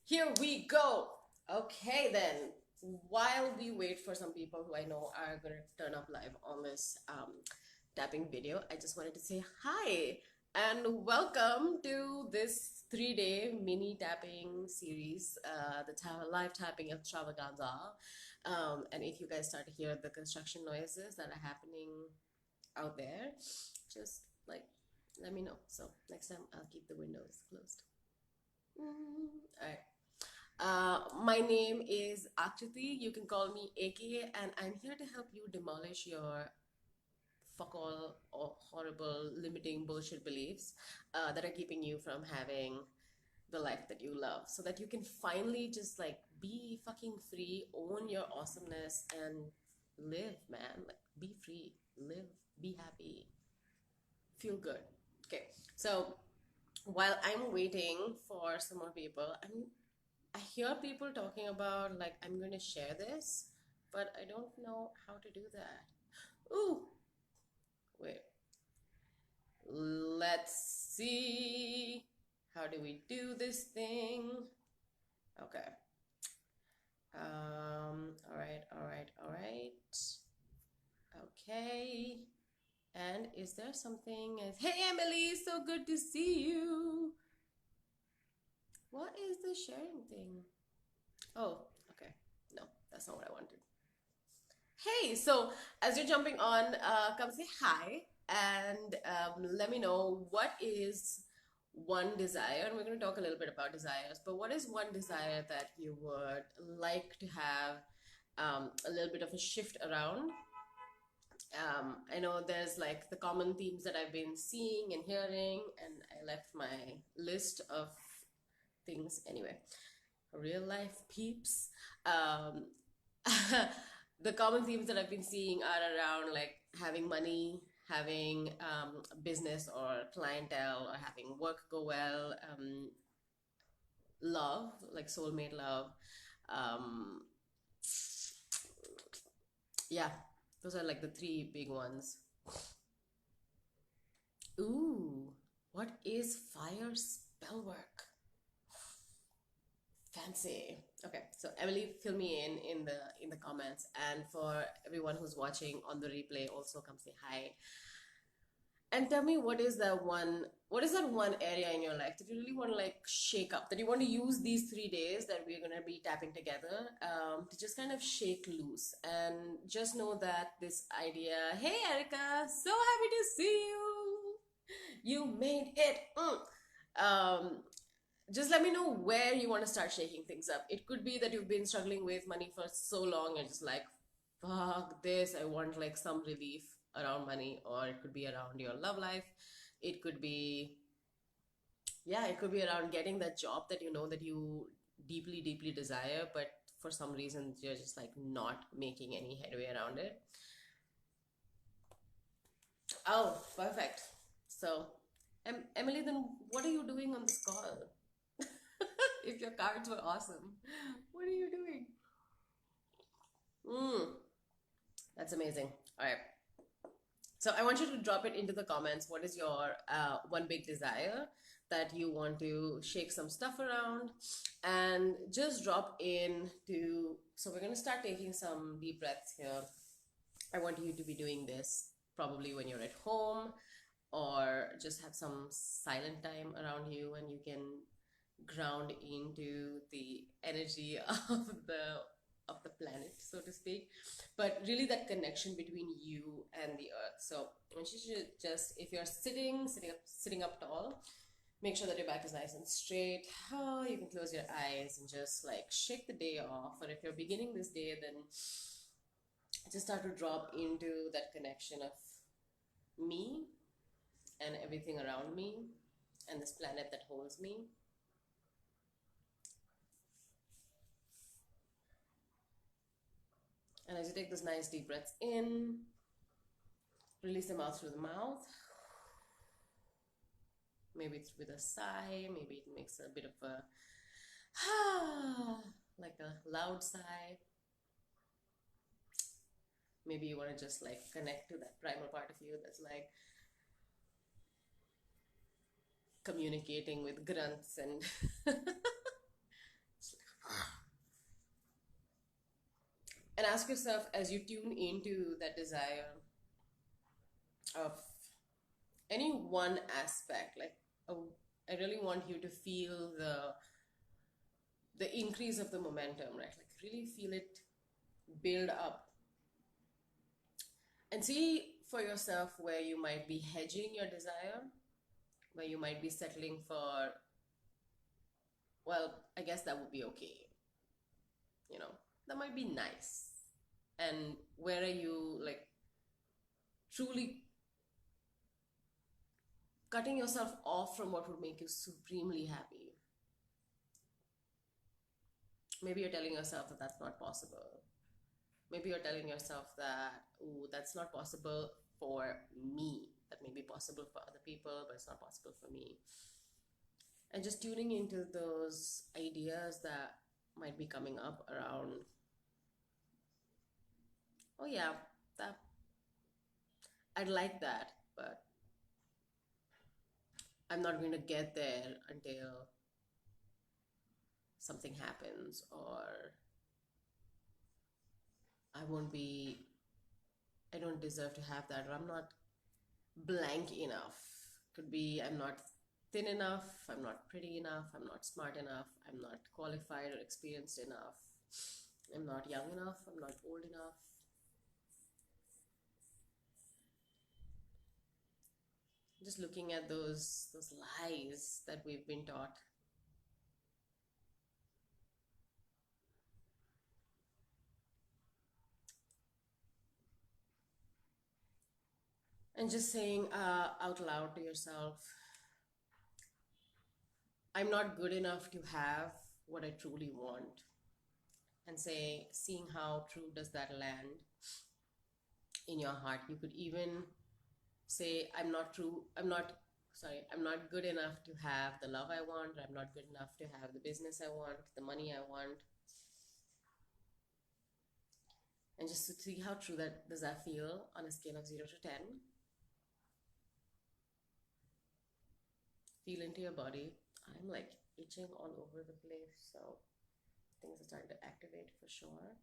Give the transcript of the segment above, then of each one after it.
Here we go. Okay, then. While we wait for some people who I know are going to turn up live on this tapping video, I just wanted to say hi and welcome to this 3-day mini tapping series, the live tapping extravaganza. And if you guys start to hear the construction noises that are happening out there, just like let me know. So next time I'll keep the windows closed. All right. My name is Akriti. You can call me AKA, and I'm here to help you demolish your fuck all or horrible limiting bullshit beliefs that are keeping you from having the life that you love so that you can finally just like be fucking free, own your awesomeness, and live, man. Like, be free, live, be happy, feel good. Okay, so while I'm waiting for some more people, I hear people talking about like I'm going to share this, but I don't know how to do that. Ooh, wait. Let's see. How do we do this thing? Okay. All right, all right, all right. Okay. And is there something as hey Emily, so good to see you. What is the sharing thing? Oh, okay. No, that's not what I wanted. Hey, so as you're jumping on, come say hi and let me know what is one desire, and we're going to talk a little bit about desires, but what is one desire that you would like to have a little bit of a shift around? I know there's like the common themes that I've been seeing and hearing, and I left my list of things anyway. Real life peeps. Um, the common themes that I've been seeing are around like having money, having business or clientele, or having work go well, love, like soulmate love. Um, yeah, those are like the three big ones. Ooh, what is fire spell work? Fancy. Okay, so Emily, fill me in the comments, and for everyone who's watching on the replay, also come say hi. And tell me what is that one area in your life that you really want to like shake up, that you want to use these 3 days that we're going to be tapping together to just kind of shake loose and just know that this idea, hey Erica, so happy to see you made it. Um, just let me know where you want to start shaking things up. It could be that you've been struggling with money for so long and just like, fuck this, I want like some relief around money, or it could be around your love life. It could be, yeah, it could be around getting that job that you know that you deeply, deeply desire, but for some reason you're just like not making any headway around it. Oh, perfect. So, Emily, then what are you doing on this call? If your cards were awesome, what are you doing? Mm, that's amazing. All right. So I want you to drop it into the comments. What is your one big desire that you want to shake some stuff around? And just drop in to. So we're going to start taking some deep breaths here. I want you to be doing this probably when you're at home, or just have some silent time around you and you can ground into the energy of the planet, so to speak, but really that connection between you and the earth. So I want you to just, if you're sitting up tall, make sure that your back is nice and straight. Oh, you can close your eyes and just like shake the day off. Or if you're beginning this day, then just start to drop into that connection of me and everything around me and this planet that holds me. And as you take those nice deep breaths in, release them out through the mouth. Maybe it's with a sigh, maybe it makes a bit of a like a loud sigh. Maybe you want to just like connect to that primal part of you that's like communicating with grunts and ask yourself as you tune into that desire of any one aspect, like, oh, I really want you to feel the increase of the momentum, right? Like really feel it build up, and see for yourself where you might be hedging your desire, where you might be settling for, well, I guess that would be okay, you know, that might be nice. And where are you like truly cutting yourself off from what would make you supremely happy? Maybe you're telling yourself that that's not possible. Maybe you're telling yourself that, ooh, that's not possible for me. That may be possible for other people, but it's not possible for me. And just tuning into those ideas that might be coming up around, oh yeah, that I'd like that, but I'm not going to get there until something happens, or I won't be, I don't deserve to have that, or I'm not blank enough. Could be I'm not thin enough, I'm not pretty enough, I'm not smart enough, I'm not qualified or experienced enough, I'm not young enough, I'm not old enough. Just looking at those lies that we've been taught, and just saying out loud to yourself, I'm not good enough to have what I truly want. And say, seeing how true does that land in your heart. You could even say, I'm not good enough to have the love I want, or I'm not good enough to have the business I want, the money I want. And just to see how true that does that feel on a scale of 0 to 10. Feel into your body. I'm like itching all over the place, so things are starting to activate for sure.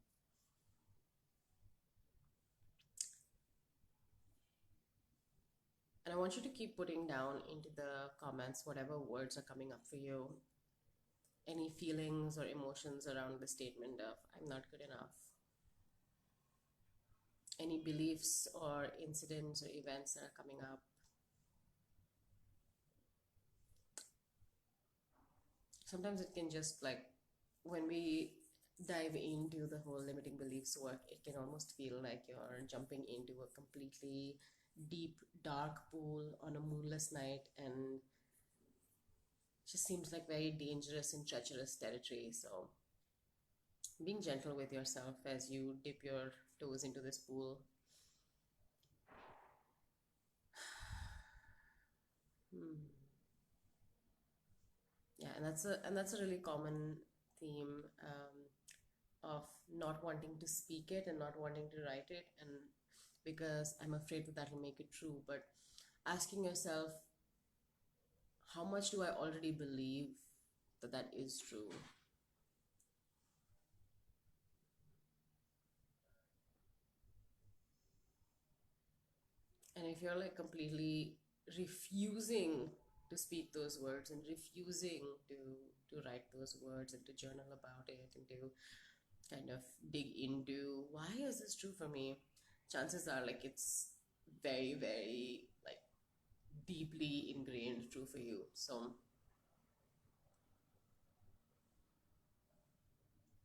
And I want you to keep putting down into the comments whatever words are coming up for you, any feelings or emotions around the statement of I'm not good enough, any beliefs or incidents or events that are coming up. Sometimes it can just like, when we dive into the whole limiting beliefs work, it can almost feel like you're jumping into a completely deep, dark pool on a moonless night, and it just seems like very dangerous and treacherous territory. So being gentle with yourself as you dip your toes into this pool. Yeah, and that's a really common theme, of not wanting to speak it and not wanting to write it, and because I'm afraid that will make it true. But asking yourself, how much do I already believe that that is true? And if you're like completely refusing to speak those words and refusing to write those words and to journal about it and to kind of dig into why is this true for me, chances are like it's very, very like deeply ingrained true for you. So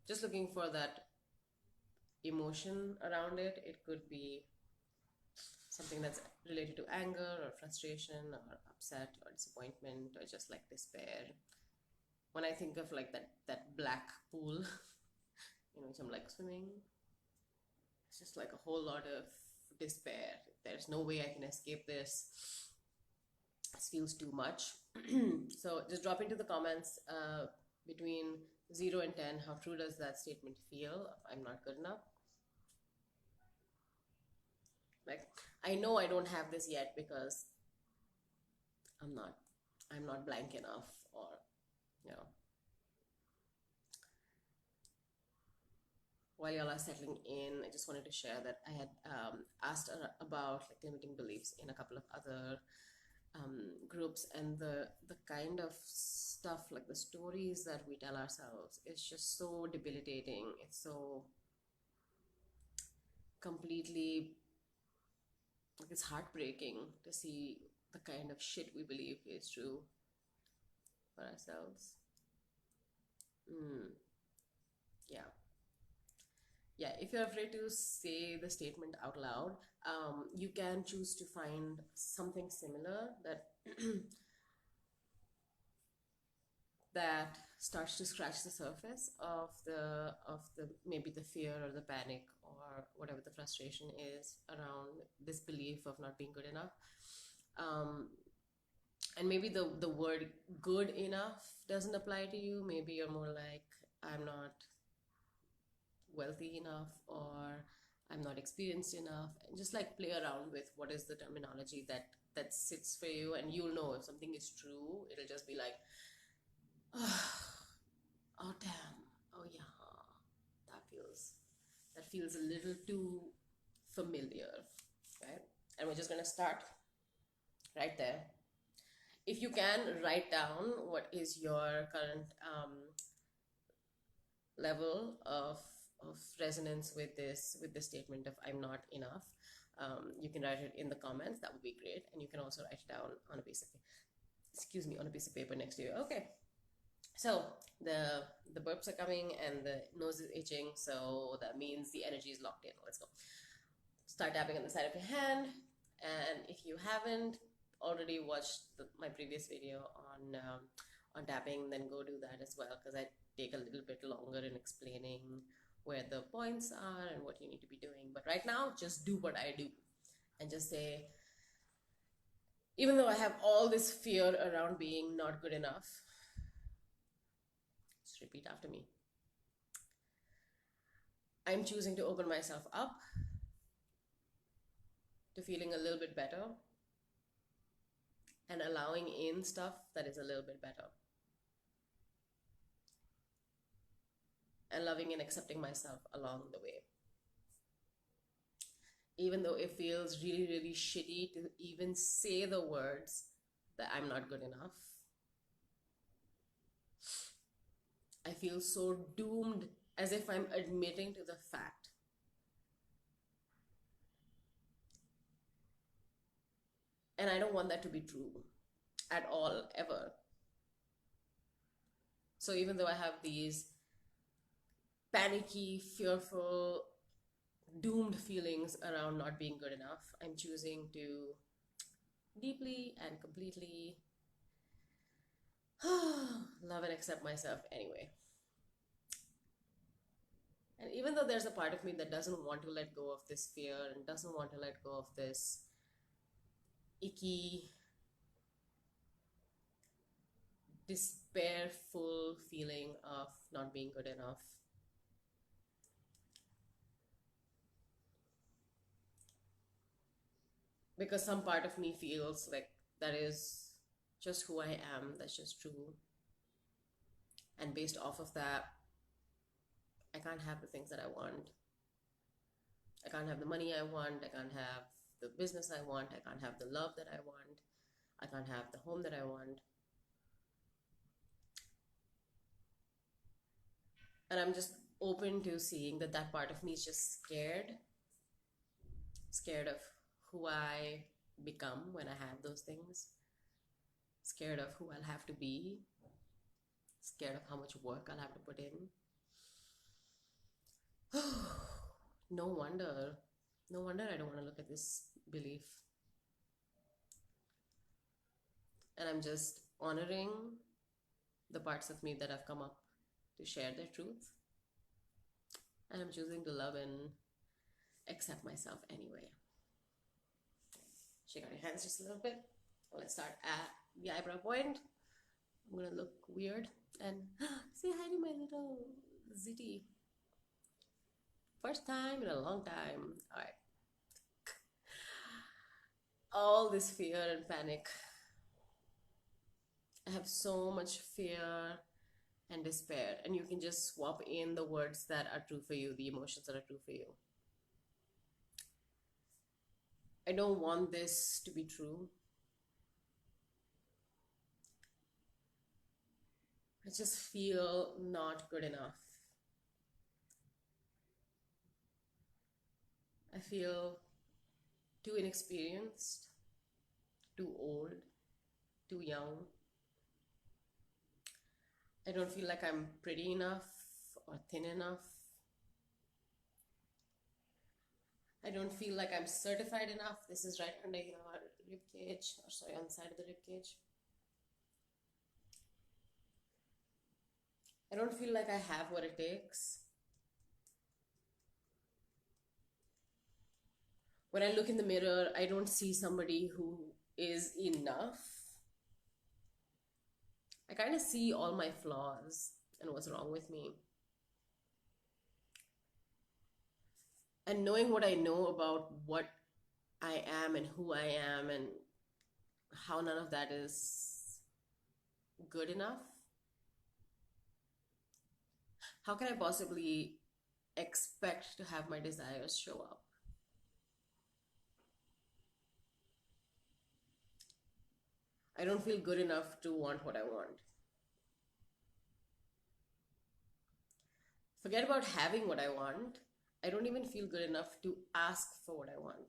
just looking for that emotion around it. It could be something that's related to anger or frustration or upset or disappointment or just like despair. When I think of like that black pool, which I'm like swimming, it's just like a whole lot of despair. There's no way I can escape this. This feels too much. So just drop into the comments, between 0 and 10, how true does that statement feel? I'm not good enough. Like, I know I don't have this yet because I'm not I'm not blank enough, or you know while y'all are settling in, I just wanted to share that I had asked about like limiting beliefs in a couple of other groups, and the kind of stuff, like the stories that we tell ourselves, is just so debilitating. It's so completely, like, it's heartbreaking to see the kind of shit we believe is true for ourselves. Mm, yeah. Yeah, if you're afraid to say the statement out loud, you can choose to find something similar that that starts to scratch the surface of the maybe the fear or the panic or whatever the frustration is around this belief of not being good enough. Um, and maybe the word good enough doesn't apply to you. Maybe you're more like, I'm not wealthy enough, or I'm not experienced enough, and just like play around with what is the terminology that sits for you, and you'll know if something is true. It'll just be like, oh damn, oh yeah, that feels that feels a little too familiar, right? And we're just gonna start right there. If you can, write down what is your current level of resonance with this statement of I'm not enough. You can write it in the comments. That would be great, and you can also write it down on a piece of on a piece of paper next to you. Okay, so the burps are coming and the nose is itching, so that means the energy is locked in. Let's go. Start tapping on the side of your hand, and if you haven't already watched my previous video on tapping, then go do that as well, because I take a little bit longer in explaining where the points are and what you need to be doing. But right now, just do what I do and just say, even though I have all this fear around being not good enough, just repeat after me. I'm choosing to open myself up to feeling a little bit better and allowing in stuff that is a little bit better, and loving and accepting myself along the way. Even though it feels really, really shitty to even say the words that I'm not good enough, I feel so doomed, as if I'm admitting to the fact. And I don't want that to be true at all, ever. So even though I have these panicky, fearful, doomed feelings around not being good enough, I'm choosing to deeply and completely love and accept myself anyway. And even though there's a part of me that doesn't want to let go of this fear and doesn't want to let go of this icky, despairful feeling of not being good enough, because some part of me feels like that is just who I am, that's just true. And based off of that, I can't have the things that I want. I can't have the money I want. I can't have the business I want. I can't have the love that I want. I can't have the home that I want. And I'm just open to seeing that that part of me is just scared of who I become when I have those things, scared of who I'll have to be, scared of how much work I'll have to put in. No wonder. No wonder I don't want to look at this belief. And I'm just honoring the parts of me that have come up to share their truth. And I'm choosing to love and accept myself anyway. Shake out your hands just a little bit. Let's start at the eyebrow point. I'm gonna look weird and say hi to my little zitty. First time in a long time. All right. All this fear and panic. I have so much fear and despair, and you can just swap in the words that are true for you, the emotions that are true for you. I don't want this to be true. I just feel not good enough. I feel too inexperienced, too old, too young. I don't feel like I'm pretty enough or thin enough. I don't feel like I'm certified enough. This is right under your rib cage, or sorry, on the side of the rib cage. I don't feel like I have what it takes. When I look in the mirror, I don't see somebody who is enough. I kind of see all my flaws and what's wrong with me. And knowing what I know about what I am and who I am and how none of that is good enough, how can I possibly expect to have my desires show up? I don't feel good enough to want what I want. Forget about having what I want. I don't even feel good enough to ask for what I want.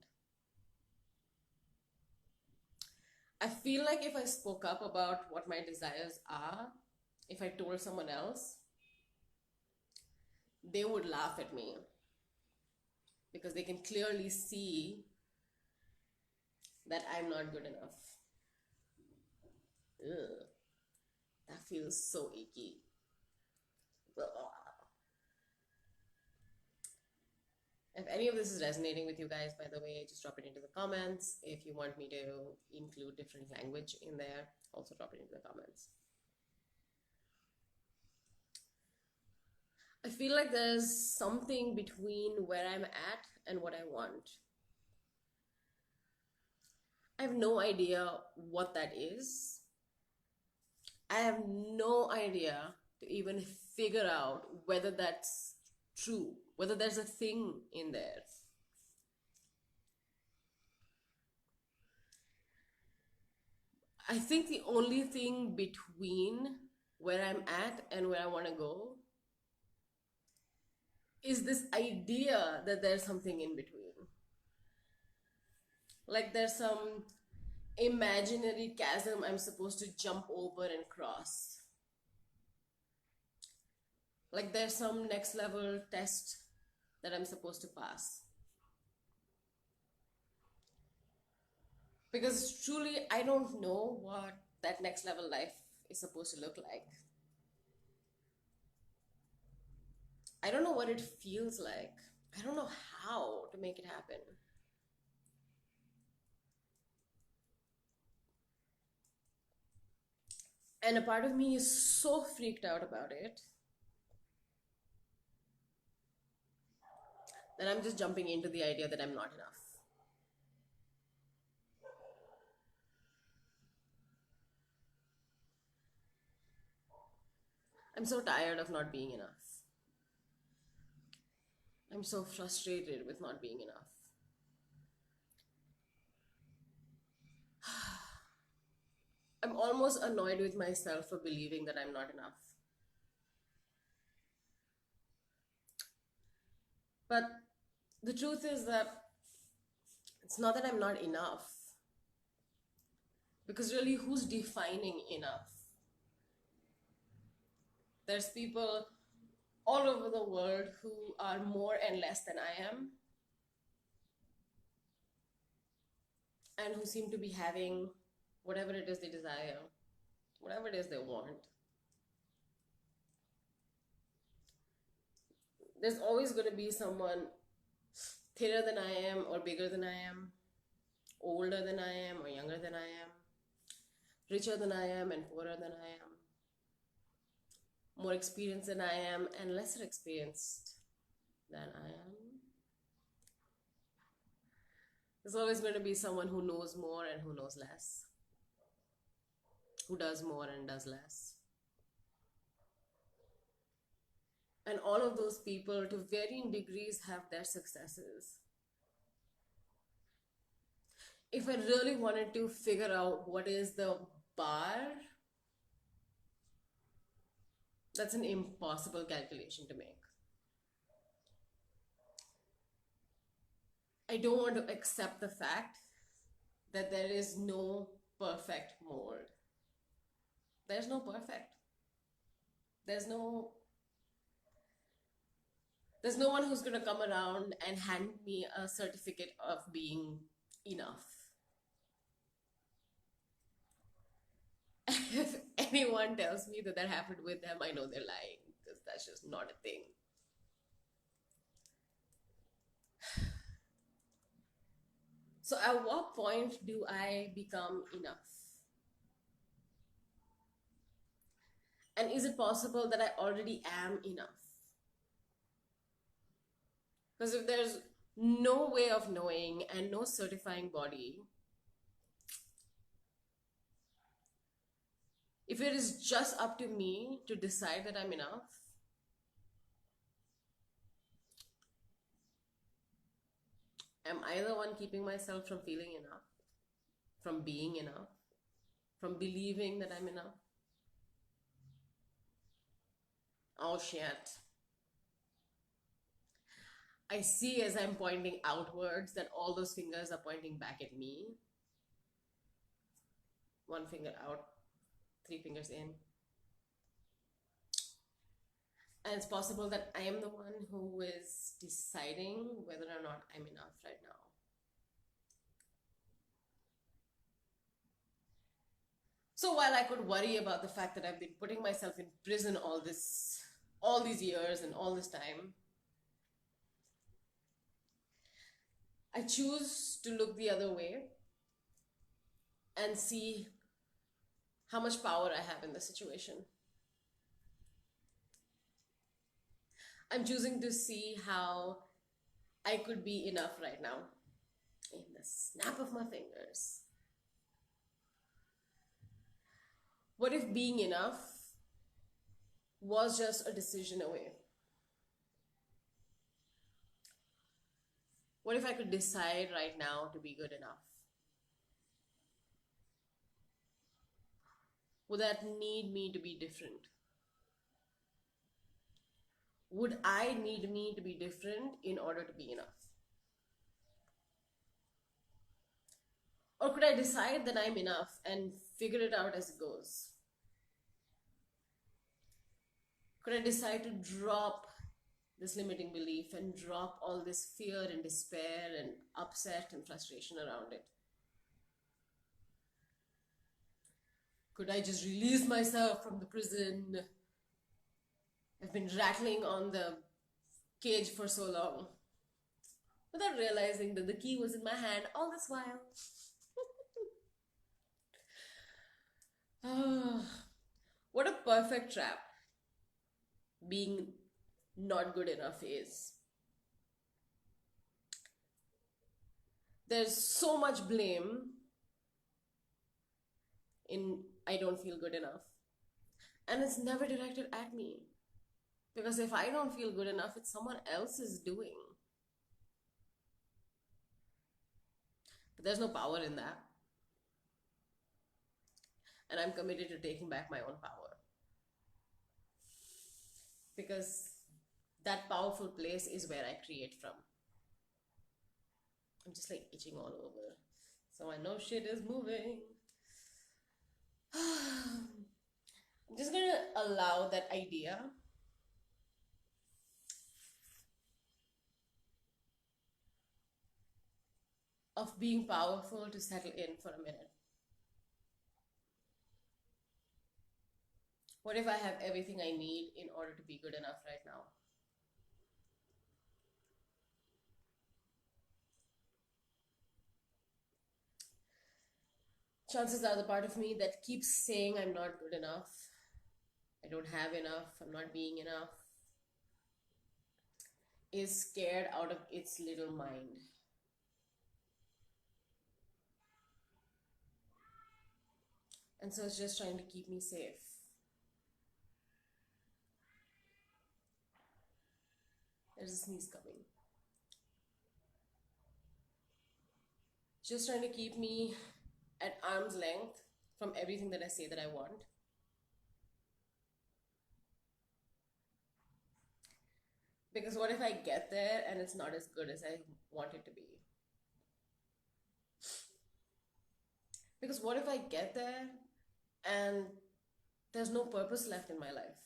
I feel like if I spoke up about what my desires are, if I told someone else, they would laugh at me because they can clearly see that I'm not good enough. Ugh, that feels so icky. Ugh. If any of this is resonating with you guys, by the way, just drop it into the comments. If you want me to include different language in there, also drop it into the comments. I feel like there's something between where I'm at and what I want. I have no idea what that is. I have no idea to even figure out whether that's true, whether there's a thing in there. I think the only thing between where I'm at and where I want to go is this idea that there's something in between. Like there's some imaginary chasm I'm supposed to jump over and cross. Like there's some next level test that I'm supposed to pass. Because truly, I don't know what that next level life is supposed to look like. I don't know what it feels like. I don't know how to make it happen. And a part of me is so freaked out about it that I'm just jumping into the idea that I'm not enough. I'm so tired of not being enough. I'm so frustrated with not being enough. I'm almost annoyed with myself for believing that I'm not enough. But the truth is that it's not that I'm not enough. Because really, who's defining enough? There's people all over the world who are more and less than I am, and who seem to be having whatever it is they desire, whatever it is they want. There's always going to be someone thinner than I am, or bigger than I am, older than I am, or younger than I am, richer than I am, and poorer than I am, more experienced than I am, and lesser experienced than I am. There's always going to be someone who knows more and who knows less, who does more and does less. And all of those people, to varying degrees, have their successes. If I really wanted to figure out what is the bar, that's an impossible calculation to make. I don't want to accept the fact that there is no perfect mold. There's no perfect. There's no there's no one who's going to come around and hand me a certificate of being enough. If anyone tells me that that happened with them, I know they're lying, because that's just not a thing. So at what point do I become enough? And is it possible that I already am enough? Because if there's no way of knowing and no certifying body, if it is just up to me to decide that I'm enough, am I the one keeping myself from feeling enough, from being enough, from believing that I'm enough? Oh shit. I see as I'm pointing outwards that all those fingers are pointing back at me. One finger out, three fingers in. And it's possible that I am the one who is deciding whether or not I'm enough right now. So while I could worry about the fact that I've been putting myself in prison all these years and all this time, I choose to look the other way and see how much power I have in the situation. I'm choosing to see how I could be enough right now in the snap of my fingers. What if being enough was just a decision away? What if I could decide right now to be good enough? Would that need me to be different? Would I need me to be different in order to be enough? Or could I decide that I'm enough and figure it out as it goes? Could I decide to drop this limiting belief and drop all this fear and despair and upset and frustration around it? Could I just release myself from the prison? I've been rattling on the cage for so long without realizing that the key was in my hand all this while. What a perfect trap being not good enough is. There's so much blame in I don't feel good enough, and it's never directed at me, because if I don't feel good enough, it's someone else's doing. But there's no power in that, and I'm committed to taking back my own power, because that powerful place is where I create from. I'm just like itching all over, so I know shit is moving. I'm just gonna allow that idea of being powerful to settle in for a minute. What if I have everything I need in order to be good enough right now? Chances are the part of me that keeps saying I'm not good enough, I don't have enough, I'm not being enough, is scared out of its little mind. And so it's just trying to keep me safe. There's a sneeze coming. Just trying to keep me at arm's length from everything that I say that I want. Because what if I get there and it's not as good as I want it to be? Because what if I get there and there's no purpose left in my life?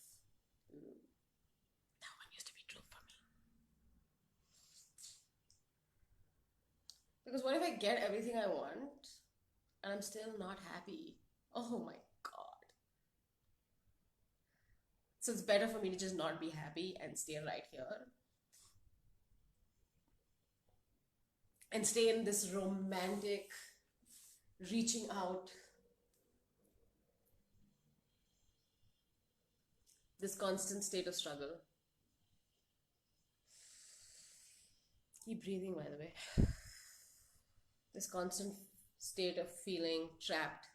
That one used to be true for me. Because what if I get everything I want and I'm still not happy? Oh my God. So it's better for me to just not be happy and stay right here. And stay in this romantic reaching out, this constant state of struggle. Keep breathing, by the way. This constant state of feeling trapped.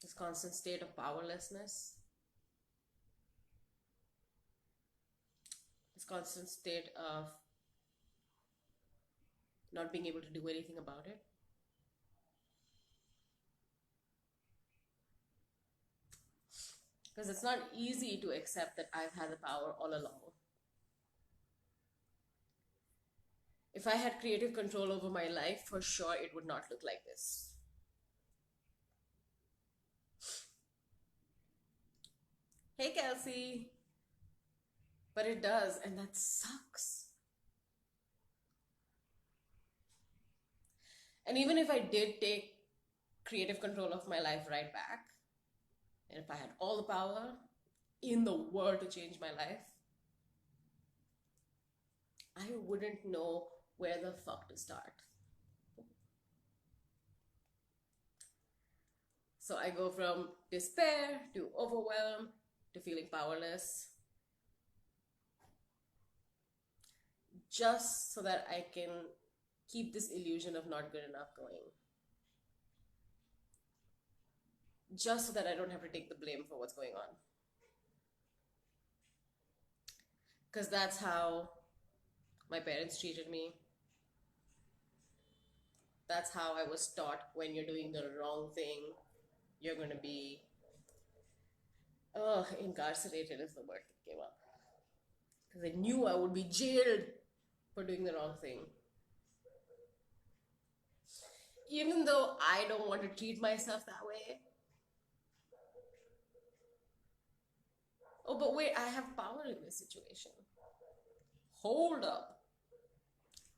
This constant state of powerlessness. This constant state of not being able to do anything about it. Because it's not easy to accept that I've had the power all along. If I had creative control over my life, for sure it would not look like this. Hey, Kelsey. But it does, and that sucks. And even if I did take creative control of my life right back, and if I had all the power in the world to change my life, I wouldn't know where the fuck to start. So I go from despair to overwhelm to feeling powerless, just so that I can keep this illusion of not good enough going. Just so that I don't have to take the blame for what's going on. Because that's how my parents treated me. That's how I was taught: when you're doing the wrong thing, you're going to be incarcerated is the word that came up. Because I knew I would be jailed for doing the wrong thing. Even though I don't want to treat myself that way. Oh, but wait, I have power in this situation. Hold up.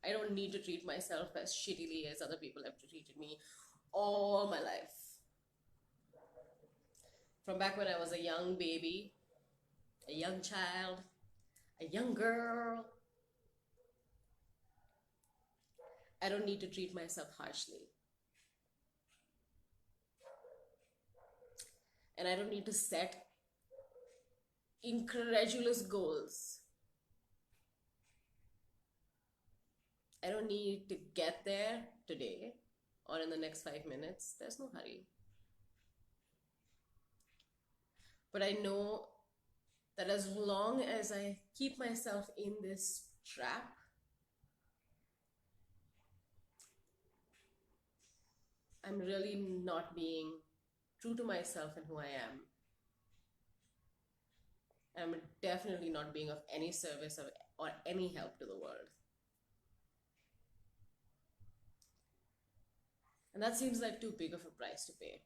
I don't need to treat myself as shittily as other people have treated me all my life. From back when I was a young baby, a young child, a young girl. I don't need to treat myself harshly. And I don't need to set incredulous goals. I don't need to get there today or in the next 5 minutes. There's no hurry. But I know that as long as I keep myself in this trap, I'm really not being true to myself and who I am. I'm definitely not being of any service or any help to the world. And that seems like too big of a price to pay.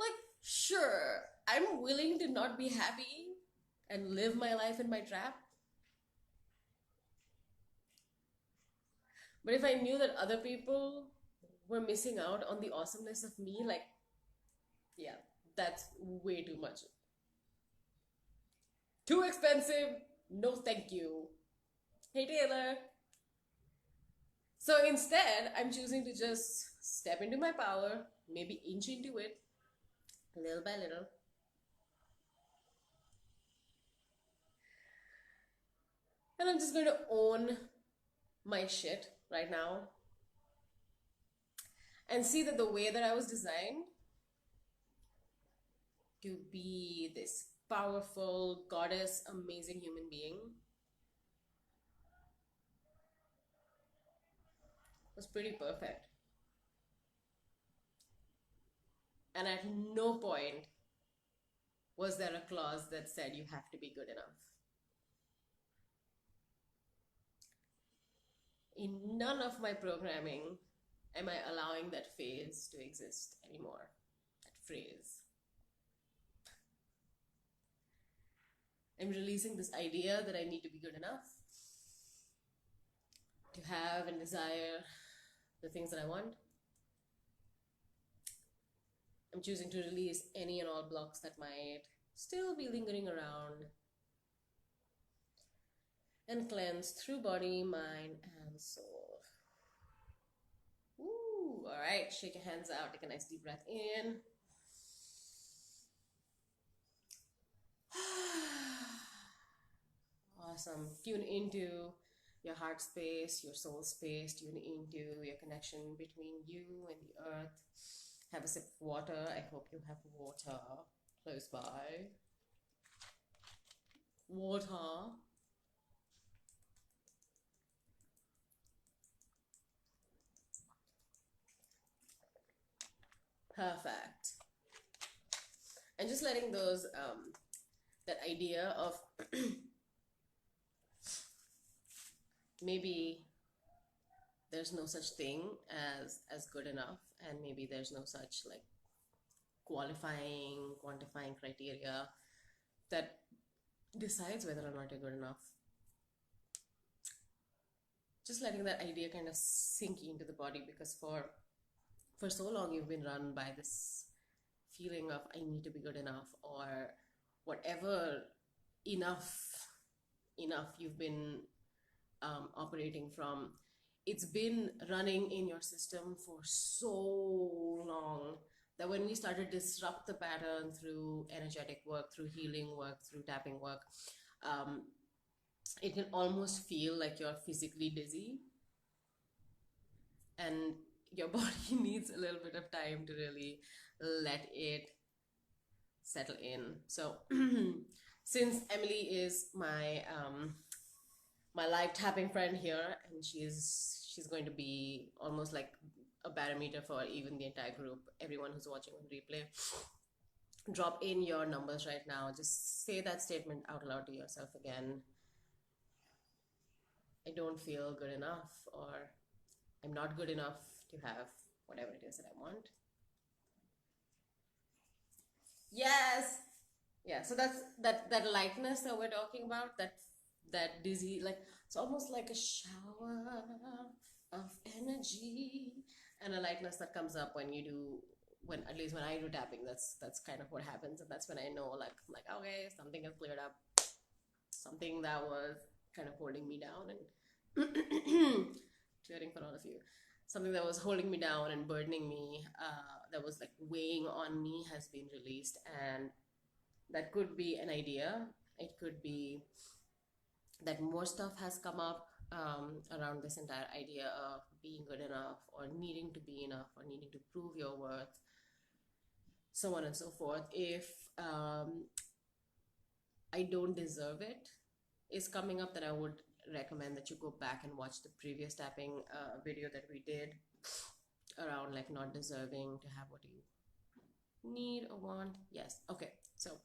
Like, sure, I'm willing to not be happy and live my life in my trap. But if I knew that other people were missing out on the awesomeness of me, like, yeah, that's way too much. Too expensive. No, thank you. Hey, Taylor. So instead, I'm choosing to just step into my power, maybe inch into it, little by little. And I'm just going to own my shit right now and see that the way that I was designed to be this powerful goddess, amazing human being was pretty perfect. And at no point was there a clause that said you have to be good enough. In none of my programming am I allowing that phase to exist anymore, that phrase. I'm releasing this idea that I need to be good enough to have and desire the things that I want. I'm choosing to release any and all blocks that might still be lingering around and cleanse through body, mind, and soul. Ooh, all right, shake your hands out, take a nice deep breath in. Awesome. Tune into your heart space, your soul space, tune into your connection between you and the earth. Have a sip of water. I hope you have water close by. Water. Perfect. And just letting those, that idea of maybe there's no such thing as good enough, and maybe there's no such like quantifying criteria that decides whether or not you're good enough. Just letting that idea kind of sink into the body, because for so long you've been run by this feeling of I need to be good enough, or whatever enough you've been operating from. It's been running in your system for so long that when we started to disrupt the pattern through energetic work, through healing work, through tapping work, it can almost feel like you're physically dizzy, and your body needs a little bit of time to really let it settle in. So since Emily is my my live tapping friend here, and she's going to be almost like a barometer for even the entire group, everyone who's watching on replay, drop in your numbers right now. Just say that statement out loud to yourself again. I don't feel good enough, or I'm not good enough to have whatever it is that I want. Yes. Yeah, so that's that lightness that we're talking about, that dizzy, like it's almost like a shower of energy, and a lightness that comes up when you do, when at least when I do tapping, that's kind of what happens. And that's when I know, like okay, something has cleared up, something that was kind of holding me down and clearing for all of you, something that was holding me down and burdening me, that was like weighing on me, has been released. And that could be an idea, it could be that more stuff has come up around this entire idea of being good enough, or needing to be enough, or needing to prove your worth, so on and so forth. If I don't deserve it is coming up, then I would recommend that you go back and watch the previous tapping video that we did around like not deserving to have what you need or want. Yes. Okay. So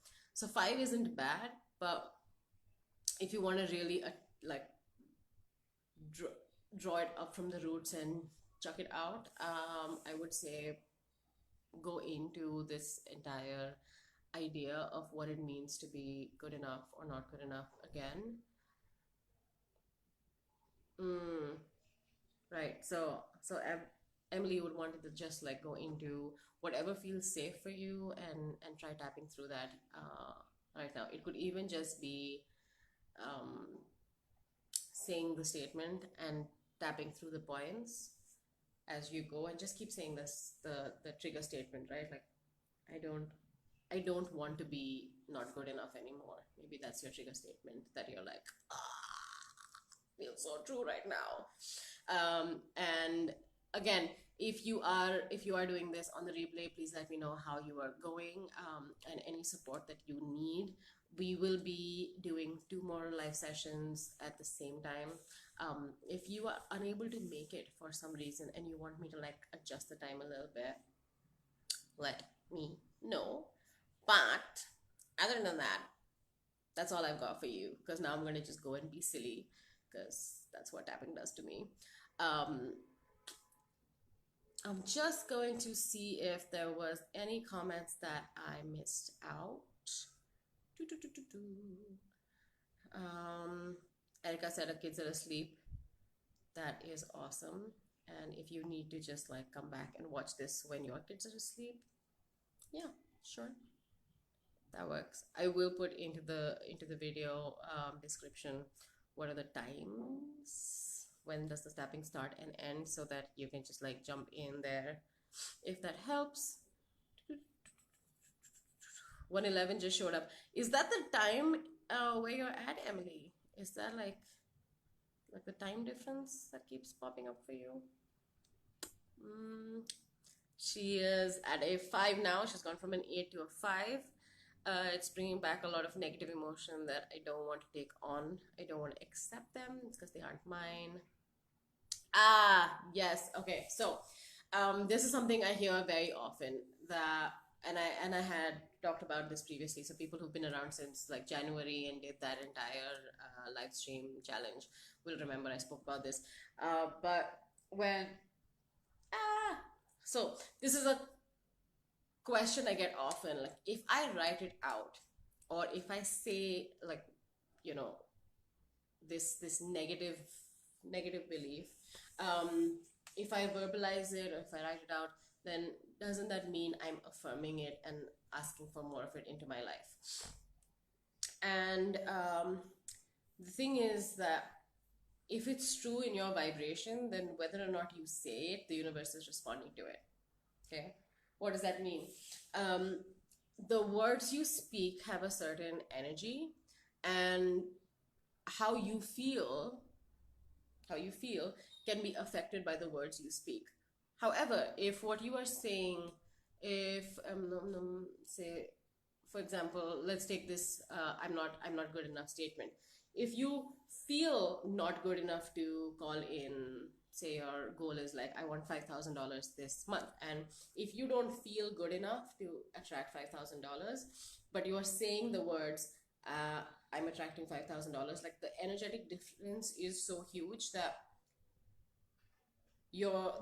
5 isn't bad, but if you want to really like draw it up from the roots and chuck it out, I would say go into this entire idea of what it means to be good enough or not good enough again. Right. So Emily would want to just like go into whatever feels safe for you, and try tapping through that right now. It could even just be saying the statement and tapping through the points as you go, and just keep saying this, the trigger statement, right? Like I don't want to be not good enough anymore. Maybe that's your trigger statement, that you're like, feels so true right now. And again, if you are doing this on the replay, please let me know how you are going, and any support that you need. We will be doing 2 more live sessions at the same time. If you are unable to make it for some reason and you want me to like adjust the time a little bit, let me know. But other than that, that's all I've got for you, because now I'm going to just go and be silly, because that's what tapping does to me. Um, I'm just going to see if there was any comments that I missed out. Do, do, do, do, do. Erica said her kids are asleep. That is awesome. And if you need to just like come back and watch this when your kids are asleep, yeah, sure, that works. I will put into the video description what are the times, when does the tapping start and end, so that you can just like jump in there if that helps. 111 just showed up. Is that the time where you're at, Emily? Is that like the time difference that keeps popping up for you? She is at a 5 now. She's gone from an 8 to a 5. It's bringing back a lot of negative emotion that I don't want to take on. I don't want to accept them. It's because they aren't mine. Ah, yes. Okay. So, this is something I hear very often. That and I had talked about this previously. So people who've been around since like January and did that entire live stream challenge will remember I spoke about this. But when so this is a question I get often. Like if I write it out, or if I say like, you know, this negative belief, if I verbalize it or if I write it out, then doesn't that mean I'm affirming it and asking for more of it into my life? And the thing is that if it's true in your vibration, then whether or not you say it, the universe is responding to it. Okay, what does that mean? The words you speak have a certain energy, and how you feel can be affected by the words you speak. However, if what you are saying, if say, for example, let's take this I'm not good enough statement. If you feel not good enough to call in, say your goal is like I want $5,000 this month, and if you don't feel good enough to attract $5,000, but you are saying the words, I'm attracting $5,000, like the energetic difference is so huge that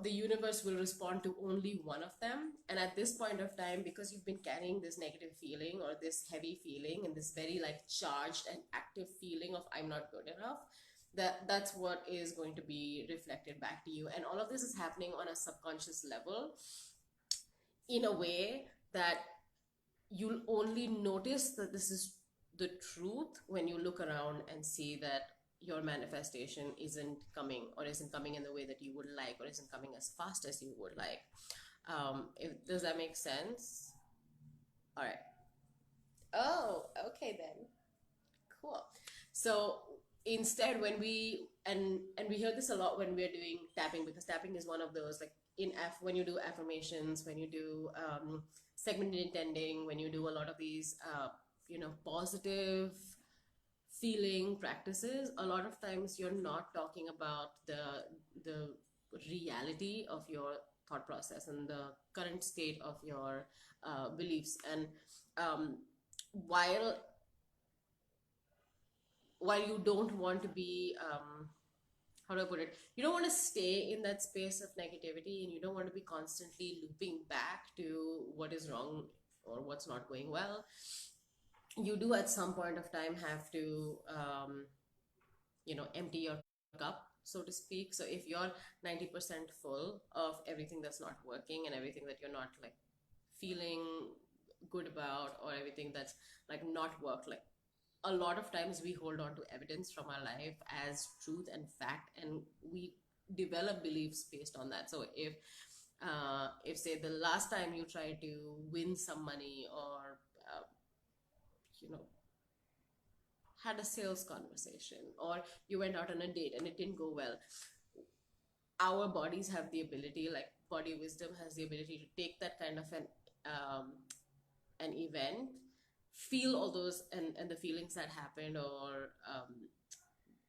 the universe will respond to only one of them. And at this point of time, because you've been carrying this negative feeling or this heavy feeling and this very like charged and active feeling of I'm not good enough, that's what is going to be reflected back to you. And all of this is happening on a subconscious level in a way that you'll only notice that this is the truth when you look around and see that your manifestation isn't coming, or isn't coming in the way that you would like, or isn't coming as fast as you would like. Does that make sense? All right. Oh, okay then. Cool. So instead, when we hear this a lot when we're doing tapping, because tapping is one of those like when you do affirmations, when you do segmented intending, when you do a lot of these positive feeling practices, a lot of times you're not talking about the reality of your thought process and the current state of your beliefs. And while you don't want to be how do I put it? You don't want to stay in that space of negativity, and you don't want to be constantly looping back to what is wrong or what's not going well. You do at some point of time have to empty your cup, so to speak. So if you're 90% full of everything that's not working and everything that you're not like feeling good about, or everything that's like not worked, like a lot of times we hold on to evidence from our life as truth and fact, and we develop beliefs based on that. So if say the last time you tried to win some money, or you know had a sales conversation, or you went out on a date and it didn't go well, our bodies have the ability, like body wisdom has the ability to take that kind of an event, feel all those and the feelings that happened, or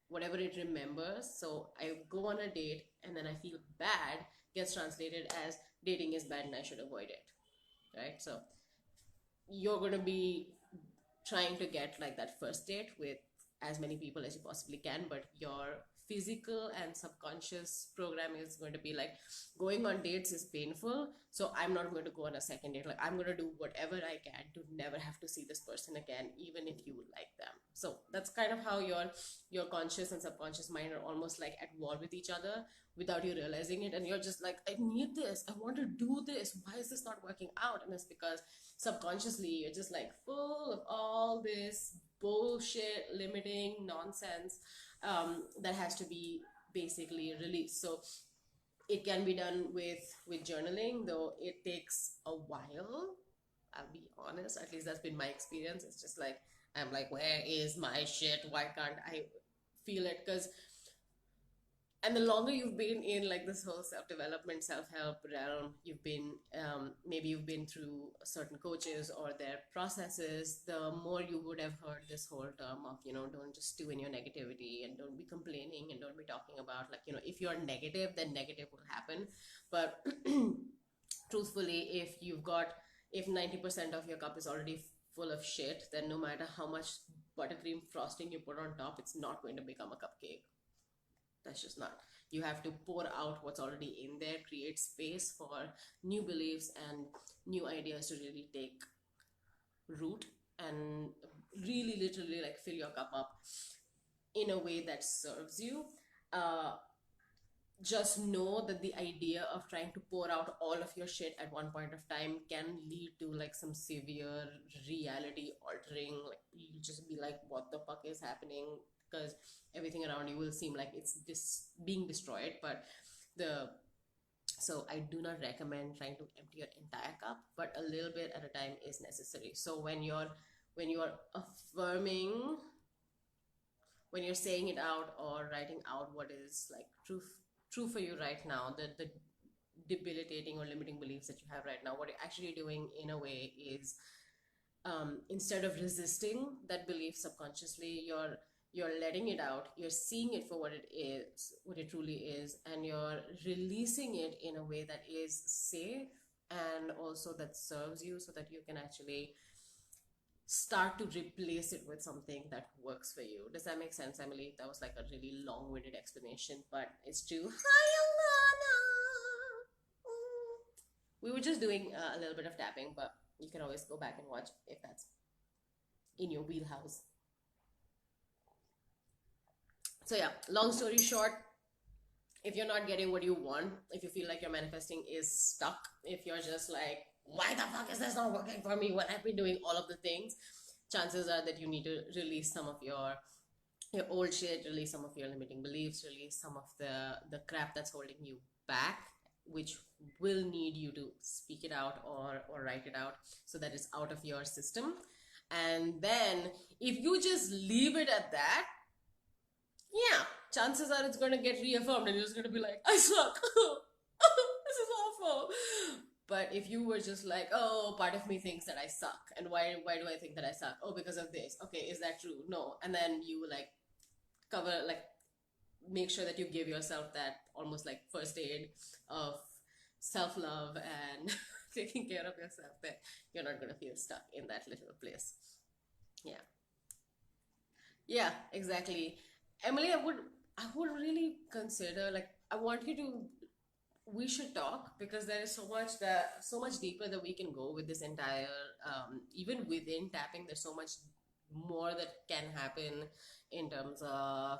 whatever it remembers. So I go on a date and then I feel bad, gets translated as dating is bad and I should avoid it, right? So you're going to be trying to get like that first date with as many people as you possibly can, but your physical and subconscious program is going to be like, going on dates is painful, so I'm not going to go on a second date. Like, I'm going to do whatever I can to never have to see this person again, even if you like them. So that's kind of how your conscious and subconscious mind are almost like at war with each other without you realizing it, and you're just like, I need this, I want to do this, why is this not working out? And it's because subconsciously you're just like full of all this bullshit limiting nonsense that has to be basically released. So it can be done with journaling, though it takes a while. I'll be honest, at least that's been my experience. It's just like, I'm like, where is my shit, why can't I feel it? Because and the longer you've been in like this whole self-development, self-help realm, you've been maybe you've been through certain coaches or their processes, the more you would have heard this whole term of, don't just stew in your negativity and don't be complaining and don't be talking about, like, if you're negative, then negative will happen. But truthfully, if 90% of your cup is already full of shit, then no matter how much buttercream frosting you put on top, it's not going to become a cupcake. That's just not. You have to pour out what's already in there, create space for new beliefs and new ideas to really take root and really literally like fill your cup up in a way that serves you. Just know that the idea of trying to pour out all of your shit at one point of time can lead to like some severe reality altering. Like, you just be like, what the fuck is happening? Because everything around you will seem like it's being destroyed. But so I do not recommend trying to empty your entire cup, but a little bit at a time is necessary. So when you're affirming, when you're saying it out or writing out what is like true for you right now, the debilitating or limiting beliefs that you have right now, what you're actually doing in a way is, instead of resisting that belief subconsciously, you're letting it out, you're seeing it for what it is, what it truly is, and you're releasing it in a way that is safe and also that serves you, so that you can actually start to replace it with something that works for you. Does that make sense, Emily? That was like a really long-winded explanation, but it's true. Hi, Alana. We were just doing a little bit of tapping, but you can always go back and watch if that's in your wheelhouse. So yeah, long story short, if you're not getting what you want, if you feel like your manifesting is stuck, if you're just like, why the fuck is this not working for me when I've been doing all of the things, chances are that you need to release some of your old shit, release some of your limiting beliefs, release some of the crap that's holding you back, which will need you to speak it out or write it out so that it's out of your system. And then if you just leave it at that, yeah, chances are it's going to get reaffirmed and you're just going to be like, I suck. This is awful. But if you were just like, oh, part of me thinks that I suck. And why do I think that I suck? Oh, because of this. Okay, is that true? No. And then you like make sure that you give yourself that almost like first aid of self-love and taking care of yourself, that you're not going to feel stuck in that little place. Yeah. Yeah, exactly. Emily, I would really consider, like, I want you to, we should talk, because there is so much deeper that we can go with this entire, even within tapping, there's so much more that can happen in terms of,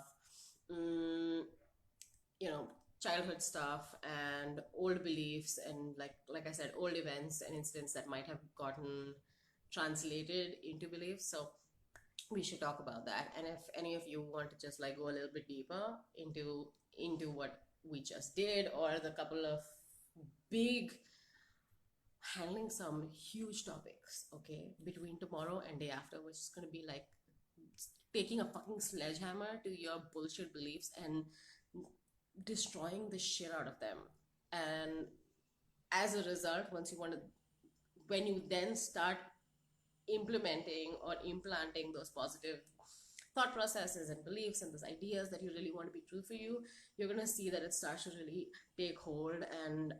childhood stuff and old beliefs and like I said, old events and incidents that might have gotten translated into beliefs. So we should talk about that. And if any of you want to just like go a little bit deeper into what we just did, or the couple of big, handling some huge topics, okay, between tomorrow and day after, which is going to be like taking a fucking sledgehammer to your bullshit beliefs and destroying the shit out of them. And as a result, when you then start implementing or implanting those positive thought processes and beliefs and those ideas that you really want to be true for you, you're going to see that it starts to really take hold and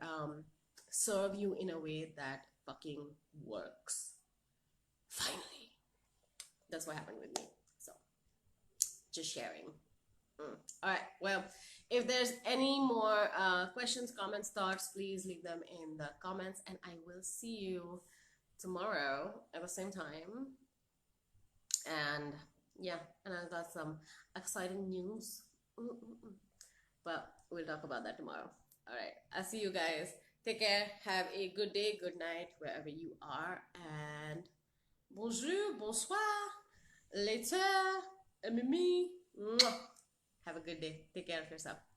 serve you in a way that fucking works. Finally. That's what happened with me. So, just sharing. All right. Well, if there's any more questions, comments, thoughts, please leave them in the comments, and I will see you tomorrow at the same time. And yeah, and I got some exciting news. But we'll talk about that tomorrow. All right. I'll see you guys. Take care. Have a good day, good night, wherever you are. And bonjour, bonsoir, later, mimi. Have a good day. Take care of yourself.